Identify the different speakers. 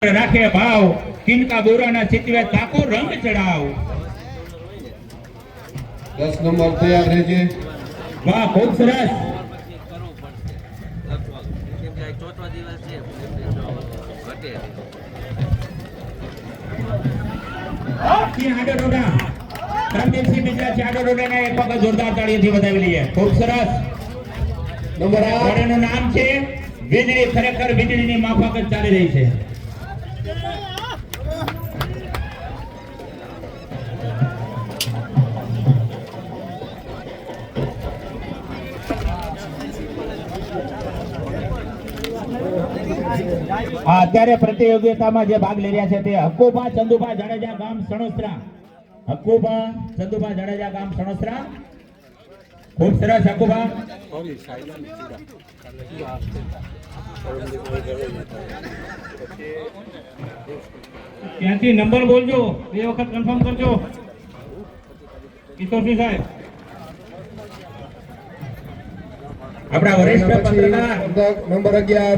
Speaker 1: રાખે ભાવ કિનકા બોરાના ચિતવે તાકો રંગ ચડાવ
Speaker 2: 10 નંબર તૈયાર રહેજે
Speaker 1: વાહ ખૂબ સરસ રમદેવસિંહ મિશ્રા ચાડો રોડાને એક વખત જોરદાર તાળીઓથી વધાવી લઈએ ખૂબ સરસ
Speaker 2: નંબર 8
Speaker 1: નું નામ છે વીજળી ખરેખર વીજળીની માફક જ ચાલી રહી છે અત્યારે પ્રતિયોગિતામાં જે ભાગ લઈ રહ્યા છે તે હક્કુભા ચંદુભા જાડેજા ગામ સણોસરા હક્કુભા ચંદુભા જાડેજા ગામ સણોસરા ખૂબ સરસ હક્કુભા ત્યાંથી નંબર બોલજો બે વખત કન્ફર્મ કરજો કિશોરસિંહ સાહેબ આપણા વરિષ્ઠ પત્રકાર
Speaker 2: નંબર 11